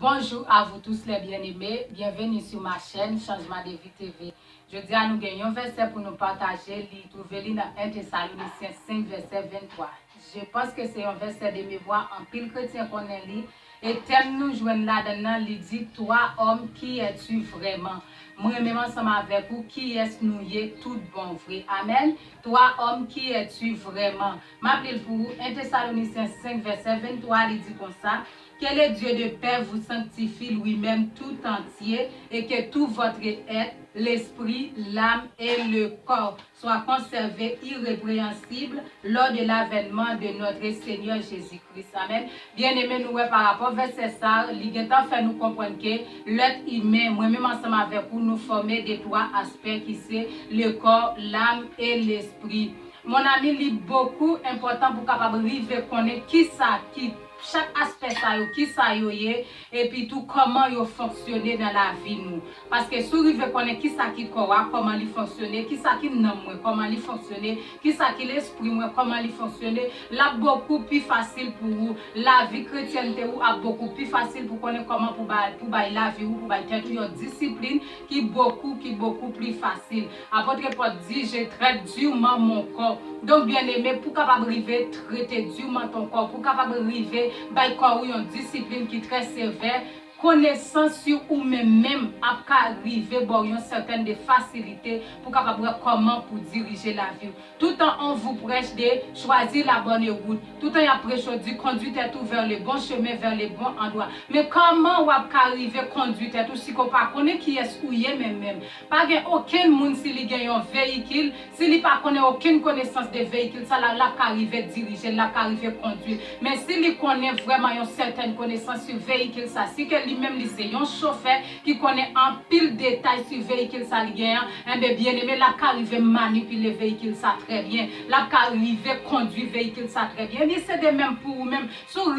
Bonjour à vous tous les bien-aimés, bienvenue sur ma chaîne Changement de vie TV. Je dis à nous gagner un verset pour nous partager, trouver dans 1 Thessaloniciens 5 verset 23. Je pense que c'est un verset de mémoire en pile chrétien qu'on est lu. Et thème nous joignent là-dedans, il dit, toi homme, qui es-tu vraiment? Moi-même ensemble avec vous, qui est-ce nous y est tout bon vrai? Amen. Toi homme, qui es-tu vraiment? M'appelle pour vous, 1 Thessaloniciens 5 verset 23, il dit comme ça. Que le Dieu de paix vous sanctifie lui-même tout entier et que tout votre être, l'esprit, l'âme et le corps soient conservés irrépréhensibles lors de l'avènement de notre Seigneur Jésus-Christ. Amen. Bien-aimés, nous, par rapport à verset ça, l'Église fait nous comprendre que l'être humain, moi-même ensemble avec vous, nous former des trois aspects qui c'est le corps, l'âme et l'esprit. Mon ami, il est beaucoup important pour capable arriver connaître qui ça, qui chaque aspect ça yo, qui ça yo est, et puis tout comment yo fonctionner dans la vie nous. Parce que si vous connaître qui ça qui corps, comment il fonctionner, qui ça qui nom comment il fonctionner, qui ça qui l'esprit comment il fonctionner, là beaucoup plus facile pour vous. La vie chrétienne ou a beaucoup plus facile pour connaître comment pour la vie ou pour tête une discipline qui beaucoup plus facile. Apôtre Paul dit je traite durement mon corps. Donc bien aimé pour capable arriver traiter durement ton corps, pour capable arriver by corps une discipline qui est très sévère, connaissance sur ou même à arriver bon une certaine de facilité pour capable comment pour diriger la vie. Tout en on vous prêche de choisir la bonne route. Tout en après dit conduire tout vers le bon chemin, vers le bon endroit. Mais comment on arriver conduire tout si qu'on pas connaît qui est ou est même. Pas aucun monde s'il gagne un véhicule, s'il pas connaît aucune connaissance de véhicule, ça là arriver diriger, là arriver conduire. Mais s'il connaît vraiment une certaine connaissance sur véhicule ça, si que lui-même c'est un chauffeur qui connaît en pile détail sur véhicule ça gagne, bien aimé là arriver manipuler véhicule ça très bien, là arriver conduire véhicule ça très bien. Mais c'est de même pour vous même sur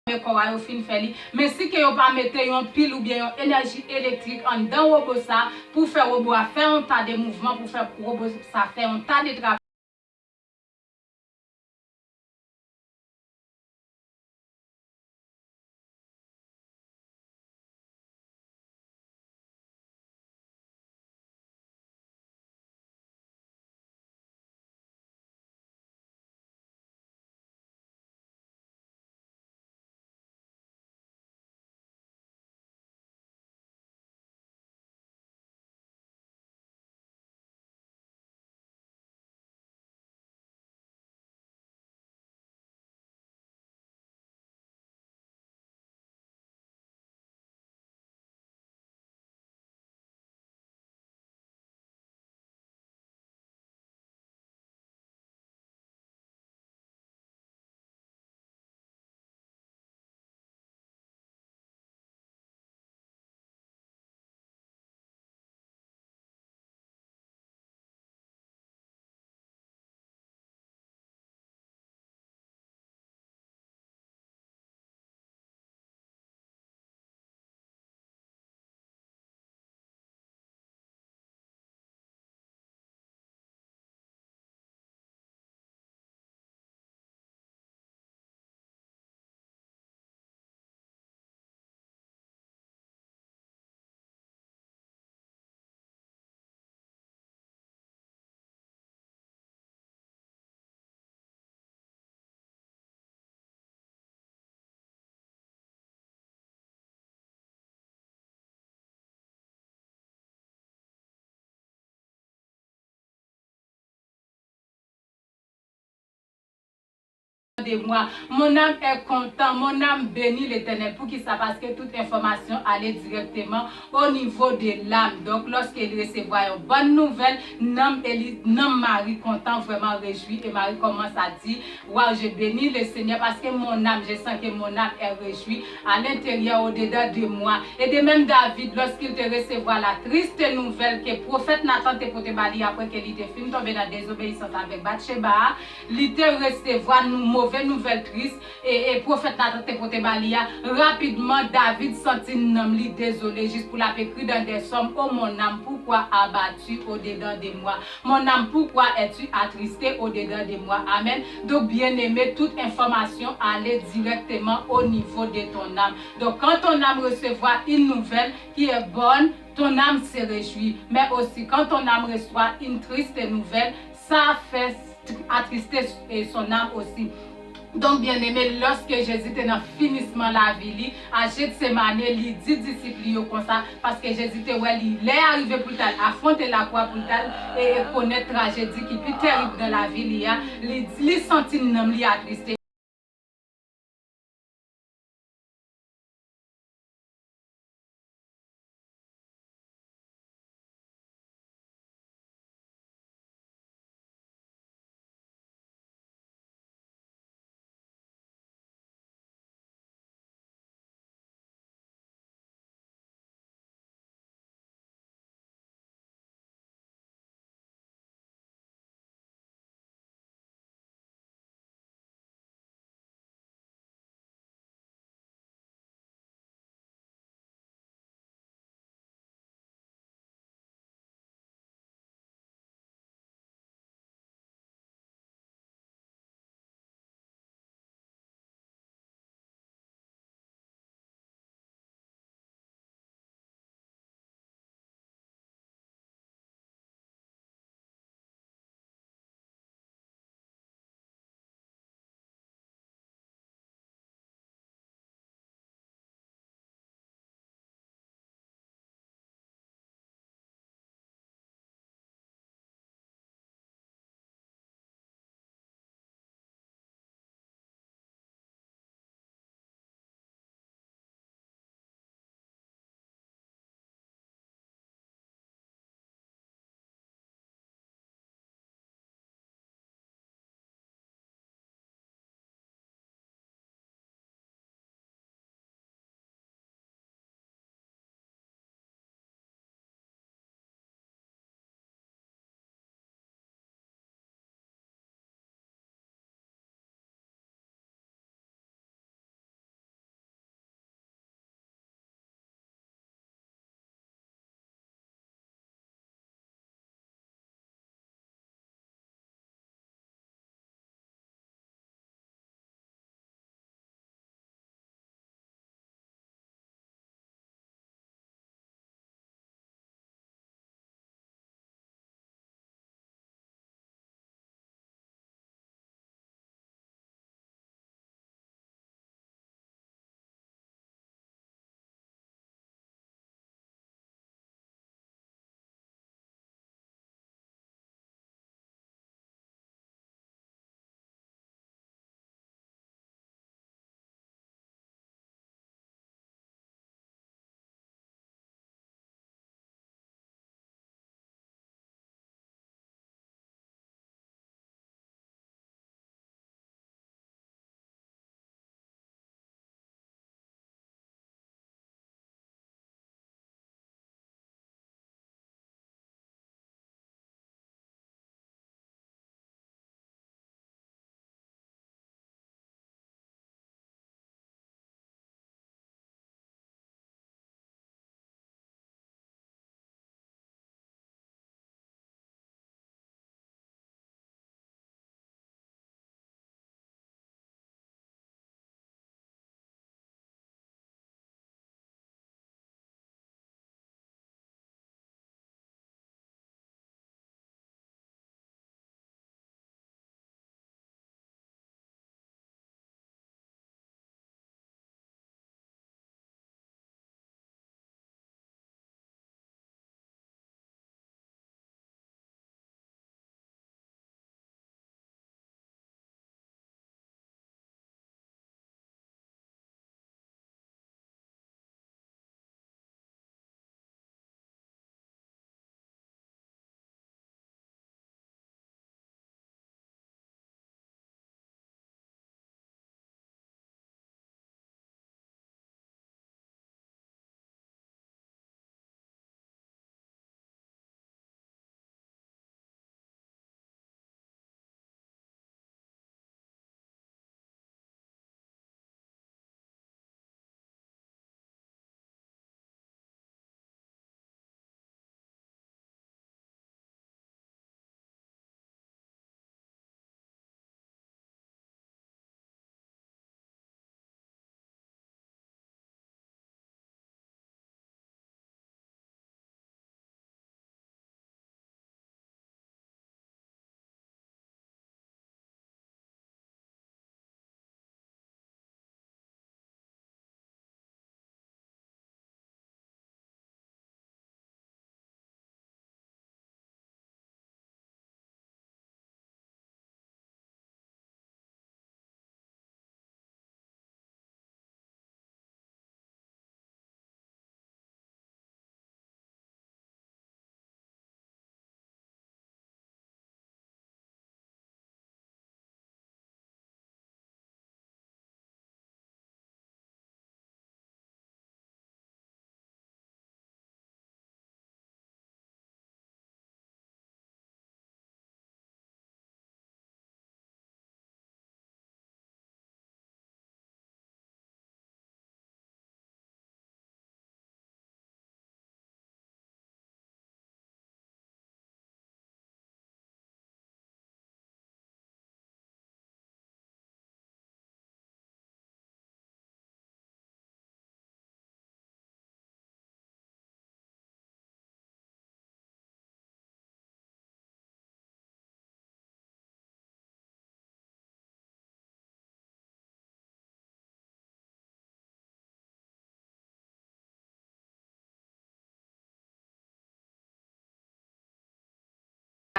mais quoi au fin fait mais si que yo pas mettre un pile ou bien une énergie électrique en dans robot ça pour faire robot faire un tas de mouvements pour faire robot ça faire un tas de travail de moi. Mon âme est content, mon âme bénit l'Éternel. Pour qui ça? Parce que toute information allait directement au niveau de l'âme. Donc, lorsqu'il recevra une bonne nouvelle, nom Marie content, vraiment réjoui. Et Marie commence à dire, waouh, je bénis le Seigneur parce que mon âme, je sens que mon âme est réjouie à l'intérieur, au-dedans de moi. Et de même David, lorsqu'il te recevra la triste nouvelle que le prophète Nathan te porté bali après que il te film tombé dans la désobéissance avec Bathsheba, il te recevra une mauvaise nouvelle triste et prophète Nathan te porté bali rapidement David sentit nom li désolé juste pour la écrit dans des sommes, oh mon âme, pourquoi abattu au-dedans de moi? Mon âme, pourquoi es-tu attristé au-dedans de moi? Amen. Donc bien aimé, toute information allait directement au niveau de ton âme. Donc quand ton âme recevra une nouvelle qui est bonne, ton âme se réjouit. Mais aussi quand ton âme reçoit une triste nouvelle, ça fait attrister son âme aussi. Donc, bien aimé, lorsque Jésus était dans le finissement de la vie, à Gethsemane, il dit disciples comme ça, parce que Jésus était il est arrivé pour affronter la croix pour et connaître la tragédie qui est plus terrible dans la vie, il sentit un homme attristé.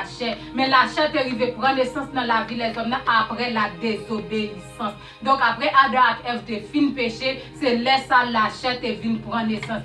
chair. Mais la chair est arrivée prendre naissance dans la vie les hommes après la désobéissance. Donc après Adam et Ève te fin péché, c'est là ça la chair te vient prendre naissance.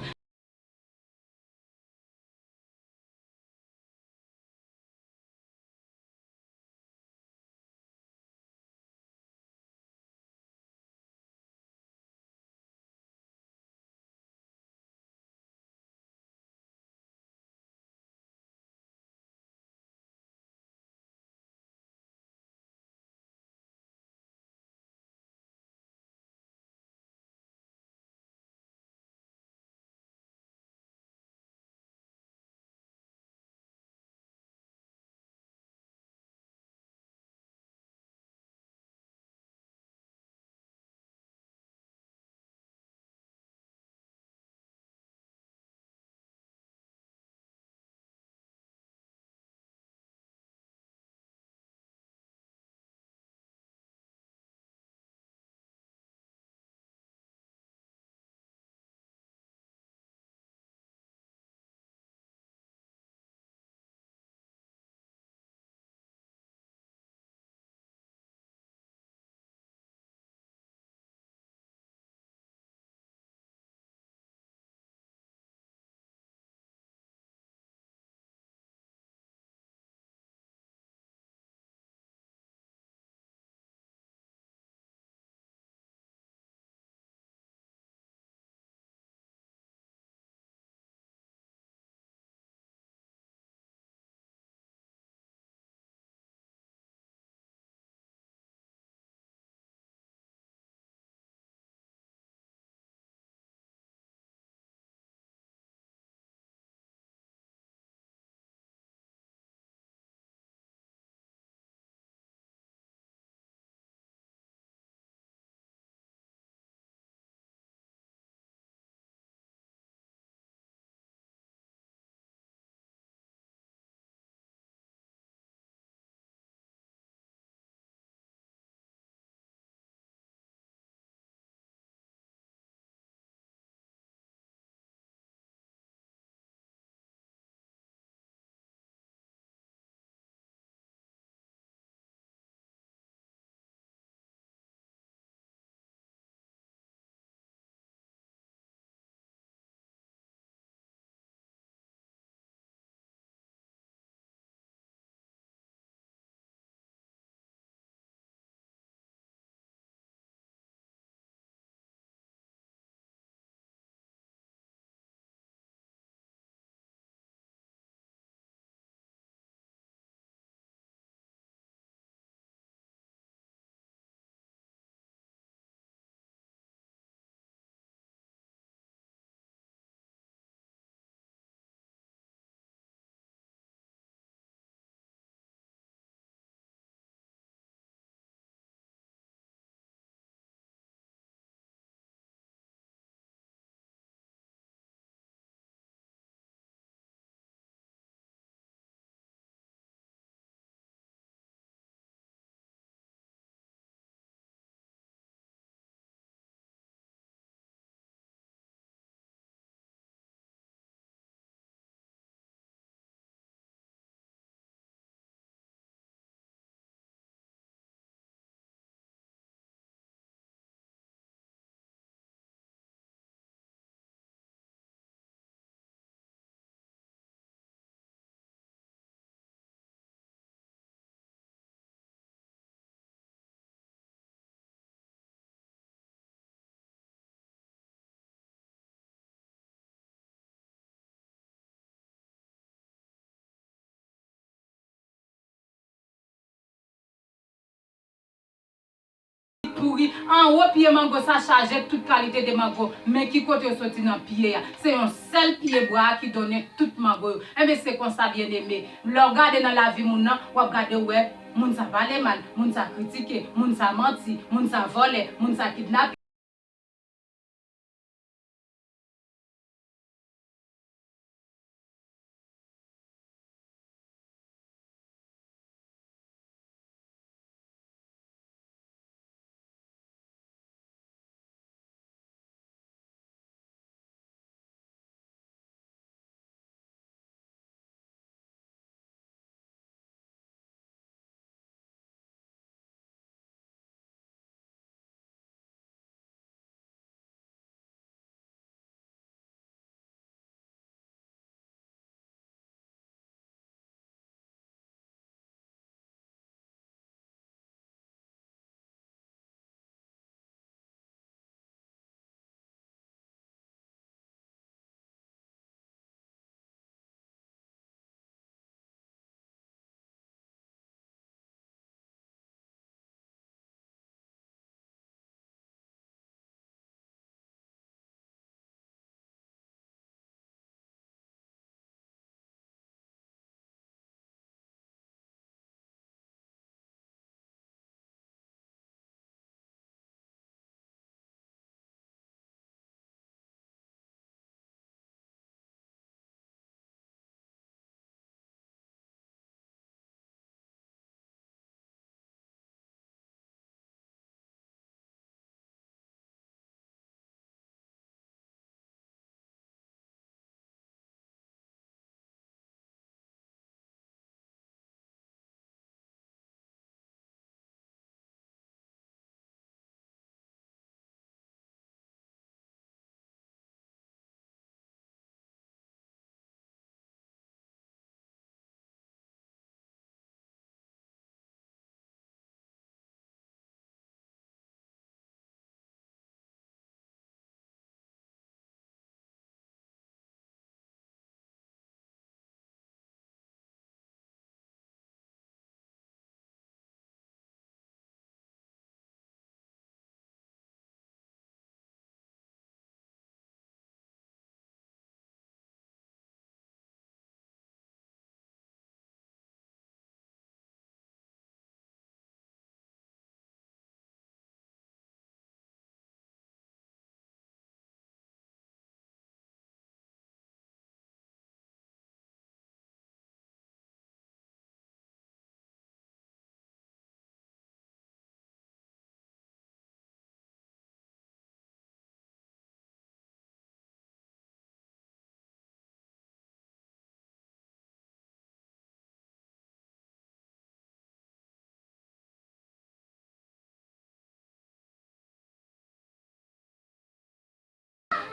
Pourri en haut pied mango ça charge toute qualité de mango mais qui côté sorti dans pied c'est un seul pied bois qui donne toute mango et mais c'est comme ça bien aimé le regarder dans la vie moun nan ou regarder ouais moun ça parler mal moun ça critiquer moun ça menti moun ça voler moun ça kidnapper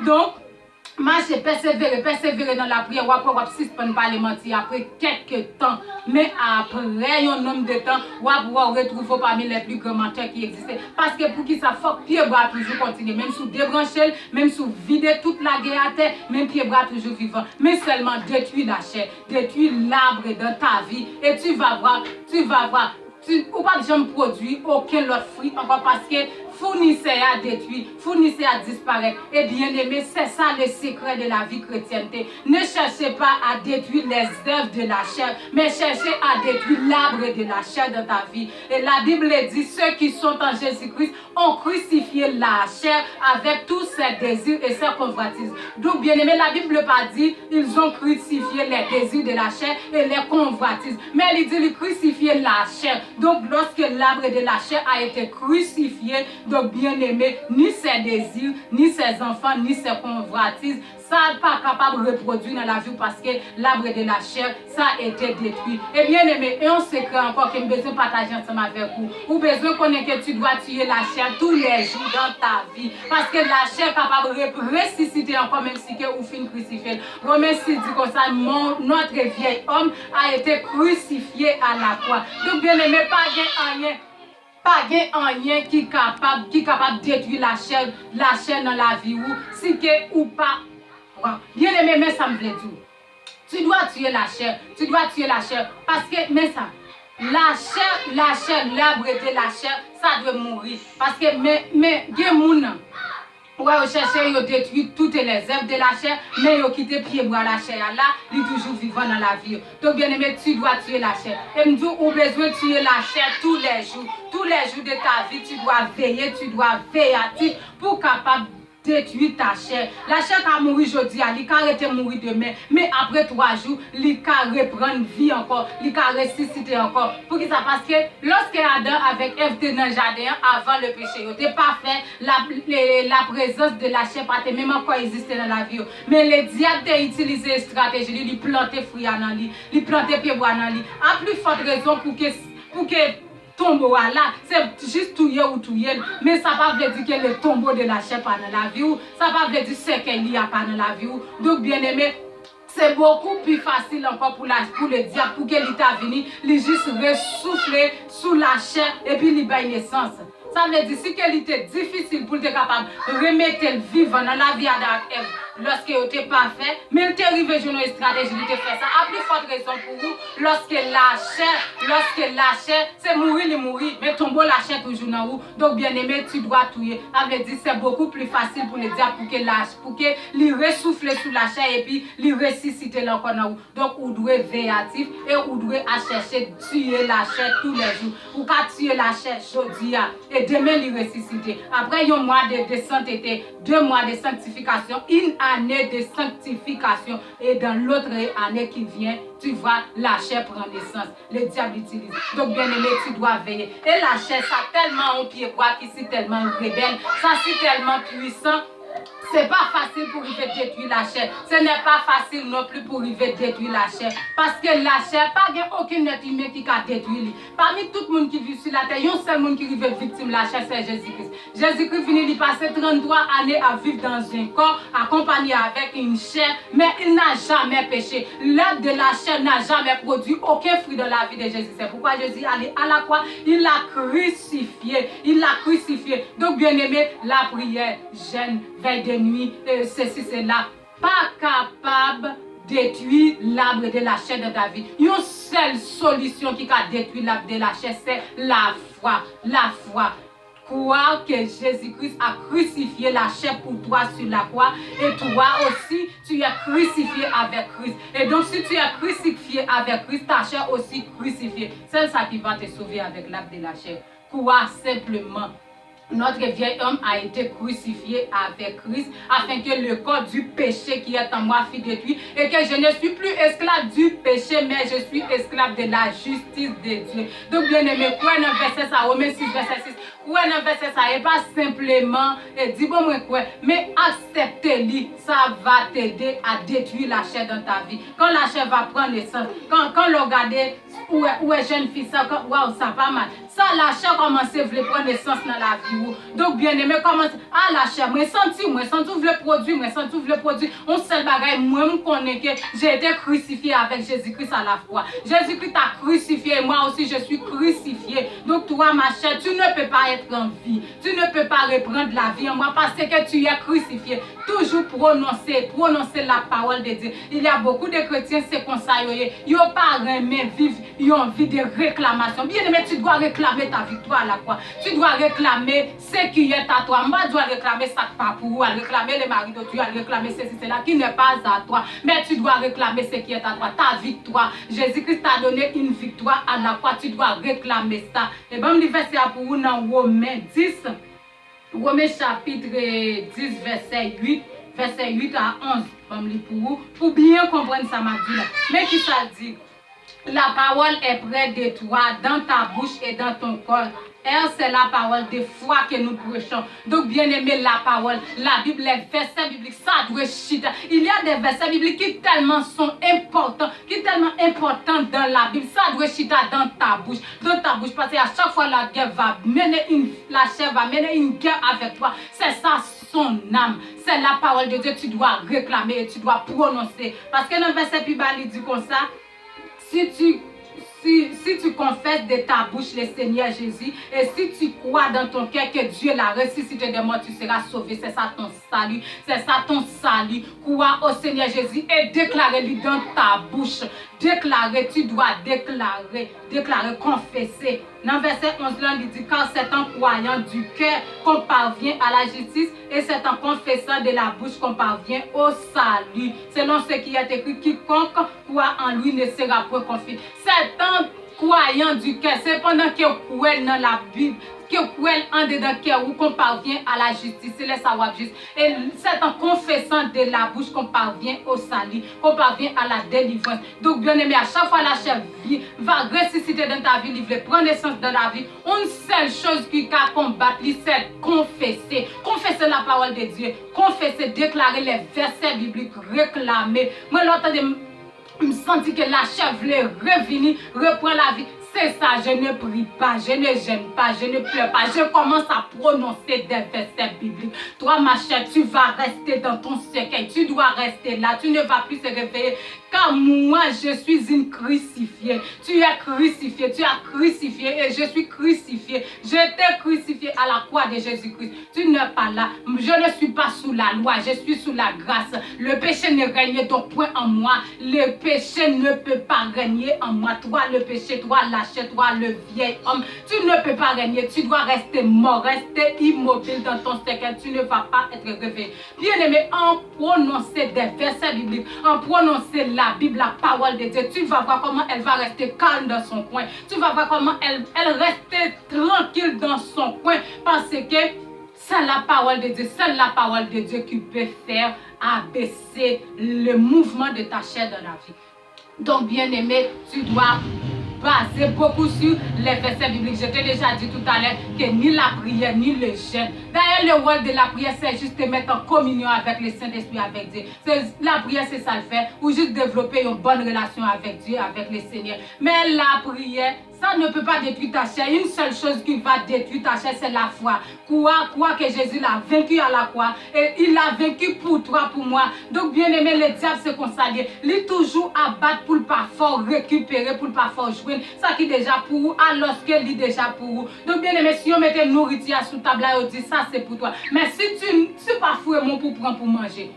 Donc, marcher, persévérer dans la prière, ou après, suspendre par les mentir après quelques temps. Mais après un nombre de temps, ou après, retrouver parmi les plus grands menteurs qui existent. Parce que pour qui ça faut pied bras toujours continuer, même sous débrancher, même sous vider toute la guerre à terre, même pied bras toujours vivant. Mais seulement détruire la chair, détruire l'arbre dans ta vie, et tu vas voir, tu ou pas jamais produit aucun autre fruit encore parce que fournisseur a détruit, fournisseur a disparu. Et bien aimé, c'est ça le secret de la vie chrétienne. Ne cherchez pas à détruire les œuvres de la chair, mais cherchez à détruire l'arbre de la chair dans ta vie. Et la Bible dit, ceux qui sont en Jésus-Christ ont crucifié la chair avec tous ses désirs et ses convoitises. Donc bien aimé, la Bible pas dit, ils ont crucifié les désirs de la chair et les convoitises. Mais il dit, ils crucifié la chair. Donc lorsque l'arbre de la chair a été crucifié, donc bien aimé, ni ses désirs, ni ses enfants, ni ses convoitises, ça n'est pas capable de reproduire dans la vie parce que l'arbre de la chair, ça a été détruit. Et bien aimé, et on secret encore que nous besoin de partager ensemble avec vous. Ou besoin de connaître que tu dois tuer la chair tous les jours dans ta vie. Parce que la chair est capable de ressusciter encore même si vous fin crucifié. Romains 6 dit comme ça, notre vieil homme a été crucifié à la croix. Donc bien aimé, pas rien. Pas rien qui est capable de détruire la chair dans la vie ou si que ou pas. Bien aimé, mais ça me plaît tout. Tu dois tuer la chair, parce que mais ça, la chair, l'arbre de la chair, ça doit mourir parce que mais gen moun ouais, chercher yo détruire toutes les œuvres de la chair, mais yo quitter pied bois la chair là, il est toujours vivant dans la vie. Donc bien aimé, tu dois tuer la chair. Et me dit ou besoin de tuer la chair tous les jours de ta vie, tu dois veiller, tu dois veiller actif pour capable détruire ta chair. La chair qui a mouru aujourd'hui, elle a arrêté de mourir demain. Mais après 3 jours, elle a reprendre vie encore, elle a ressuscité encore. Pour qui ça? Parce que lorsque Adam avec Ève étaient dans le jardin avant le péché, il n'était pas fait la présence de la chair, pas même encore exister dans la vie. Mais le diable a utilisé une stratégie, il plantait fruits dans lui, il plantait pieds bois dans lui. A plus forte raison pour que tombeau là, c'est juste touyer ou touyer, mais ça ne veut pas dire que le tombeau de la chair pas dans la vie, ça ne veut pas dire que qu'elle n'y a pas dans la vie. Donc bien aimé, c'est beaucoup plus facile encore pour le diable, pour qu'il vienne, il juste ressouffler sous la chair et puis il baille naissance. Ça veut dire si qu'il était difficile pour être capable de remettre le vivant dans la vie d'Ève lorsqu'il n'était pas fait, mais il était arrivé sur une stratégie de faire ça. A plus forte raison pour vous, lorsque la chair, c'est mourir, mais tombeau la chair toujours dans vous. Donc bien aimé, tu dois tuer. Ça veut dire c'est beaucoup plus facile pour le diable pour que il ressouffle sous la chair et puis il ressuscite encore dans vous. Donc vous devez veiller actif et vous devez chercher tuer la chair tous les jours. Ou pas tuer la chair aujourd'hui et demain il ressuscite. Après un mois de sainteté, 2 mois de sanctification, une année de sanctification et dans l'autre année qui vient, tu vois, la chair prend naissance. Le diable utilise. Donc bien aimé, tu dois veiller. Et la chair, ça tellement un pied bois qui est tellement rebelle, ça c'est tellement puissant. C'est pas facile pour arriver à détruire la chair. Ce n'est pas facile non plus pour arriver à détruire la chair. Parce que la chair, pas aucun être humain qui a détruit. Parmi tout le monde qui vit sur la terre, il y a un seul monde qui arrive victime de la chair, c'est Jésus-Christ. Jésus-Christ finit de passer 33 années à vivre dans un corps, accompagné avec une chair, mais il n'a jamais péché. L'œuvre de la chair n'a jamais produit aucun fruit dans la vie de Jésus. C'est pourquoi Jésus allait à la croix, il l'a crucifié. Donc bien aimé, la prière, jeûne, veille de nuit, ceci, cela, pas capable de détruire l'arbre de la chair de ta vie. Une seule solution qui a détruit l'arbre de la chair, c'est la foi. La foi. Croire que Jésus-Christ a crucifié la chair pour toi sur la croix et toi aussi tu es crucifié avec Christ. Et donc si tu es crucifié avec Christ, ta chair aussi crucifiée. C'est ça qui va te sauver avec l'arbre de la chair. Croire simplement. Notre vieil homme a été crucifié avec Christ afin que le corps du péché qui est en moi fût détruit et que je ne suis plus esclave du péché mais je suis esclave de la justice de Dieu. Donc bien aimé, quoi dans verset ça, Romains 6 verset 6, Ouais, dans verset ça, et pas simplement dire bon moi quoi, mais accepter-le, ça va t'aider à détruire la chair dans ta vie. Quand la chair va prendre naissance, quand le regarder, ouais, jeune fille, ça, waouh, ça pas mal. Ça, la chair commence à vouloir prendre naissance dans la vie. Donc, bien aimé, commence, la chair, moi, senti, le produit, on seul bagaille, moi, je connais que j'ai été crucifié avec Jésus-Christ à la fois. Jésus-Christ t'a crucifié, moi aussi, je suis crucifié. Donc, toi, ma chair, tu ne peux pas être en vie. Tu ne peux pas reprendre la vie en moi parce que tu es crucifié. Toujours prononcer la parole de Dieu. Il y a beaucoup de chrétiens, c'est comme ça, ils n'ont pas aimé vivre, ils ont envie de réclamation. Bien aimé, tu dois réclamer ta victoire à la croix. Tu dois réclamer ce qui est à toi. Moi, je dois réclamer ça pas pour vous, réclamer les maris de Dieu, réclamer ceci, cela qui n'est pas à toi. Mais tu dois réclamer ce qui est à toi, ta victoire. Jésus-Christ t'a donné une victoire à la croix. Tu dois réclamer ça. Et bien, le verset pour vous dans Romains 10. Romains chapitre 10, verset 8 à 11. Pour bien comprendre ça, m'a dit là. Mais qui ça dit? La parole est près de toi, dans ta bouche et dans ton corps. Elle, c'est la parole de foi que nous prêchons. Donc, bien aimé, la parole, la Bible, les versets bibliques, ça doit chiter. Il y a des versets bibliques qui tellement sont importants, dans la Bible. Ça doit chiter dans ta bouche. Parce qu'à chaque fois, la chair va mener une guerre avec toi. C'est ça son âme. C'est la parole de Dieu. Tu dois réclamer et tu dois prononcer. Parce que dans le verset plus bas, il dit comme ça. Si tu confesses de ta bouche le Seigneur Jésus et si tu crois dans ton cœur que Dieu l'a ressuscité de mort, tu seras sauvé. C'est ça ton salut. C'est ça ton salut. Crois au Seigneur Jésus et déclare-le dans ta bouche. Tu dois déclarer, confesser. Dans verset 11, là, il dit car c'est en croyant du cœur qu'on parvient à la justice et c'est en confessant de la bouche qu'on parvient au salut. Selon ce qui est écrit, quiconque croit en lui ne sera point confus. C'est en croyant du cœur, c'est pendant que vous croyez dans la Bible, que vous croyez en dedans cœur où qu'on parvient à la justice, c'est le savoir juste. Et c'est en confessant de la bouche qu'on parvient au salut, qu'on parvient à la délivrance. Donc, bien aimé, à chaque fois la chair va ressusciter dans ta vie, il va prendre naissance dans la vie. Une seule chose qui va combattre, c'est confesser. Confesser la parole de Dieu. Confesser, déclarer les versets bibliques, réclamer. Moi, l'autre, je me sentis que la chair voulait revenir, reprendre la vie. C'est ça, je ne prie pas, je ne gêne pas, je ne pleure pas. Je commence à prononcer des versets bibliques. Toi, ma chère, tu vas rester dans ton cercueil. Tu dois rester là. Tu ne vas plus se réveiller. Car moi, je suis une crucifiée. Tu es crucifié. Tu as crucifié et je suis crucifié. Je t'ai crucifié à la croix de Jésus-Christ. Tu n'es pas là. Je ne suis pas sous la loi. Je suis sous la grâce. Le péché ne règne donc point en moi. Le péché ne peut pas régner en moi. Toi, le péché, toi, lâche-toi, le vieil homme. Tu ne peux pas régner. Tu dois rester mort, rester immobile dans ton cercueil. Tu ne vas pas être réveillé. Bien aimé, en prononcer des versets bibliques, en prononcer la Bible, la parole de Dieu, tu vas voir comment elle va rester calme dans son coin. Tu vas voir comment elle reste tranquille dans son coin. Parce que c'est la parole de Dieu. C'est la parole de Dieu qui peut faire abaisser le mouvement de ta chair dans la vie. Donc, bien aimé, tu dois baser beaucoup sur les versets bibliques. Je t'ai déjà dit tout à l'heure que ni la prière, ni le jeûne. D'ailleurs, le rôle de la prière, c'est juste te mettre en communion avec le Saint-Esprit, avec Dieu. La prière, c'est ça le faire. Ou juste développer une bonne relation avec Dieu, avec le Seigneur. Mais la prière, ça ne peut pas détruire ta chair. Une seule chose qui va détruire ta chair, c'est la foi. Crois que Jésus l'a vaincu à la croix. Et il l'a vaincu pour toi, pour moi. Donc, bien aimé, le diable se consacre. Il est toujours à battre pour le pas fort récupérer, pour le pas fort jouer. Ça qui est déjà pour vous, alors qu'il est déjà pour vous. Donc, bien aimé, si on mettait nourriture sous table, on dit ça c'est pour toi. Mais si tu ne pas fouer mon pour prendre pour manger.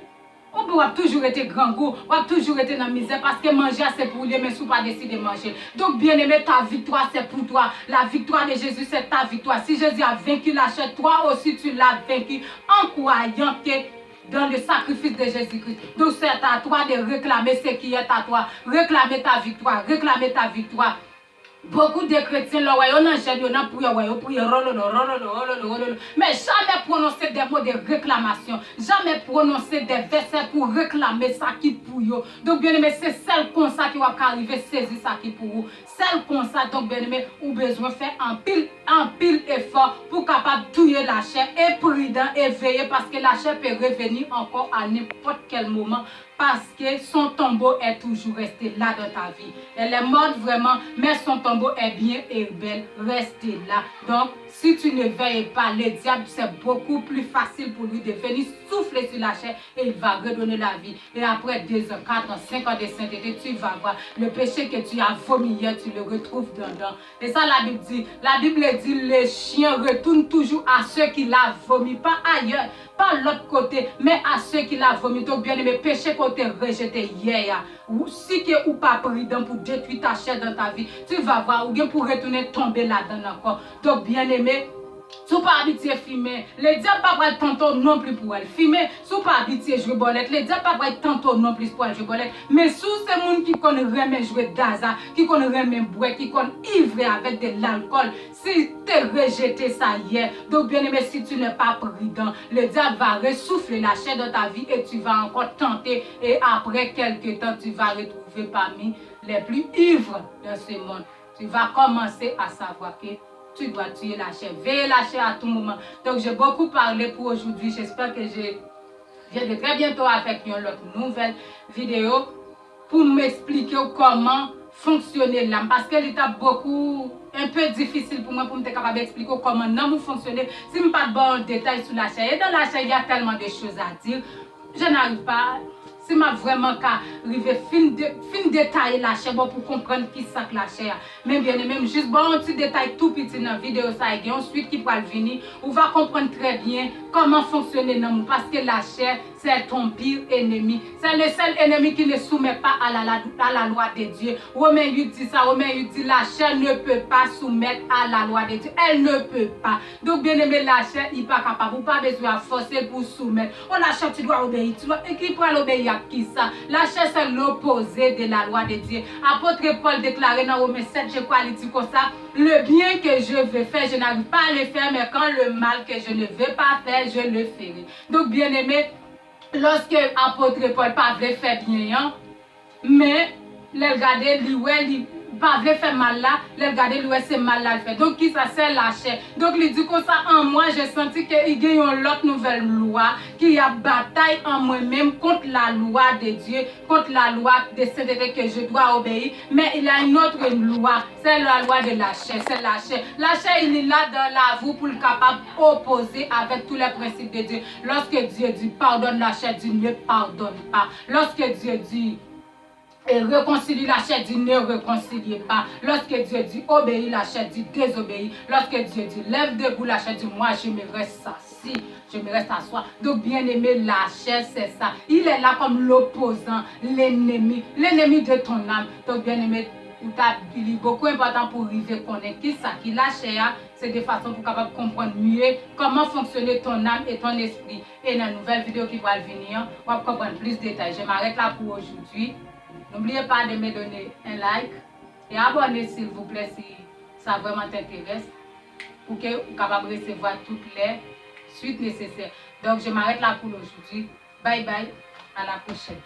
On peut toujours être grand goût, on peut toujours être dans la misère parce que manger c'est pour lui, mais si pas décider de manger. Donc bien aimé, ta victoire c'est pour toi. La victoire de Jésus c'est ta victoire. Si Jésus a vaincu la chair, toi aussi tu l'as vaincu en croyant que dans le sacrifice de Jésus-Christ. Donc c'est à toi de réclamer ce qui est à toi. Réclamer ta victoire, réclamer ta victoire. Beaucoup de chrétiens, là, on enchaîne, on a prié, mais jamais prononcer des mots de réclamation, jamais prononcer des versets pour réclamer ça qui pour vous. Donc, bien aimé, c'est celle comme ça qui va arriver, saisir ça qui pour vous. Celle comme ça, donc, bien aimé, ou besoin de faire un pile effort pour capable tuer la chair, et prudent et veiller parce que la chair peut revenir encore à n'importe quel moment. Parce que son tombeau est toujours resté là dans ta vie. Elle est morte vraiment, mais son tombeau est bien et belle, restée là. Donc, si tu ne veilles pas, le diable, c'est beaucoup plus facile pour lui de venir souffler sur la chair et il va redonner la vie. Et après 2 ans, 4 ans, 5 ans de sainteté, tu vas voir le péché que tu as vomi hier, tu le retrouves dedans. Et ça, la Bible dit. La Bible dit, le chien retourne toujours à ceux qui l'ont vomi, pas ailleurs. Pas l'autre côté, mais à ceux qui l'ont vomi. Donc, bien aimé, péché qu'on t'a rejeté hier, ou si que ou pas prudent pour détruire ta chair dans ta vie, tu vas voir, ou bien pour retourner tomber là-dedans encore. Donc, bien aimé, si vous pas habitué à fumer, le diable pas va être tantôt non plus pour elle fumer. Si vous pas habitué à jouer bolette, le diable pas va être tantôt non plus pour elle jouer bolette. Mais sous ces gens qui connaissent jouer d'hasard, qui connaissent boire, qui connaissent ivrer avec de l'alcool, si tu as rejeté ça hier, donc bien aimé, si tu n'es pas prudent, le diable va ressouffler la chair de ta vie et tu vas encore tenter. Et après quelques temps, tu vas retrouver parmi les plus ivres de ce monde. Tu vas commencer à savoir que tu dois tuer la chair. Veille la chair à tout moment. Donc, j'ai beaucoup parlé pour aujourd'hui. J'espère que je viendrai très bientôt avec une autre nouvelle vidéo pour m'expliquer comment fonctionner l'âme. Parce qu'elle est un peu difficile pour moi pour me capable d'expliquer comment l'âme fonctionne. Si je ne pas bon détail sur la chair. Et dans la chair, il y a tellement de choses à dire. Je n'arrive pas. Si m'a vraiment qu'à arriver fin détailler la chair pour comprendre qui ça que la chair. Mais bien même juste bon un petit détail tout petit dans la vidéo ça et ensuite qui va venir, on va comprendre très bien comment fonctionner dans nous parce que la chair c'est ton pire ennemi. C'est le seul ennemi qui ne soumet pas à la loi de Dieu. Romain 8 dit ça, Romain 8 dit la chair ne peut pas soumettre à la loi de Dieu. Elle ne peut pas. Donc bien aimé la chair, il n'est pas capable. Vous pas besoin de forcer pour soumettre. Oh la chair tu dois obéir. Tu dois et qui peut l'obéir à qui ça? La chair c'est l'opposé de la loi de Dieu. Apôtre Paul déclarait dans Romains 7, je crois, il dit comme ça, le bien que je veux faire, je n'arrive pas à le faire, mais quand le mal que je ne veux pas faire, je le ferai. Donc bien aimé, lorsque l'apôtre Paul pas voulu faire bien, mais les regarder, lui, pas voulu faire mal là, les regarder, lui, c'est mal là le fait. Donc, qui ça, c'est la chair. Donc, il dit comme ça, en moi, j'ai senti qu'il y a une autre nouvelle loi, qui a bataille en moi-même contre la loi de Dieu, contre la loi de sainteté que je dois obéir. Mais il y a une autre loi, c'est la loi de la chair, c'est la chair. La chair, il est là dans la vie pour le capable opposer avec tous les principes de Dieu. Lorsque Dieu dit pardonne la chair, Dieu ne pardonne pas. Lorsque Dieu dit et réconcilie la chair, dit ne réconciliez pas. Lorsque Dieu dit obéis, la chair dit désobéis. Lorsque Dieu dit lève debout, la chair dit moi je me reste assis, je me reste asseoir. Donc bien aimé, la chair c'est ça. Il est là comme l'opposant, l'ennemi de ton âme. Donc bien aimé, il est beaucoup important pour arriver à connaître qui ça, qui la chair, c'est de façon pour capable comprendre mieux comment fonctionner ton âme et ton esprit. Et dans la nouvelle vidéo qui va venir, on va comprendre plus de détails. Je m'arrête là pour aujourd'hui. N'oubliez pas de me donner un like et abonnez s'il vous plaît si ça vraiment t'intéresse pour que vous soyez capable de recevoir toutes les suites nécessaires. Donc je m'arrête là pour aujourd'hui. Bye bye, à la prochaine.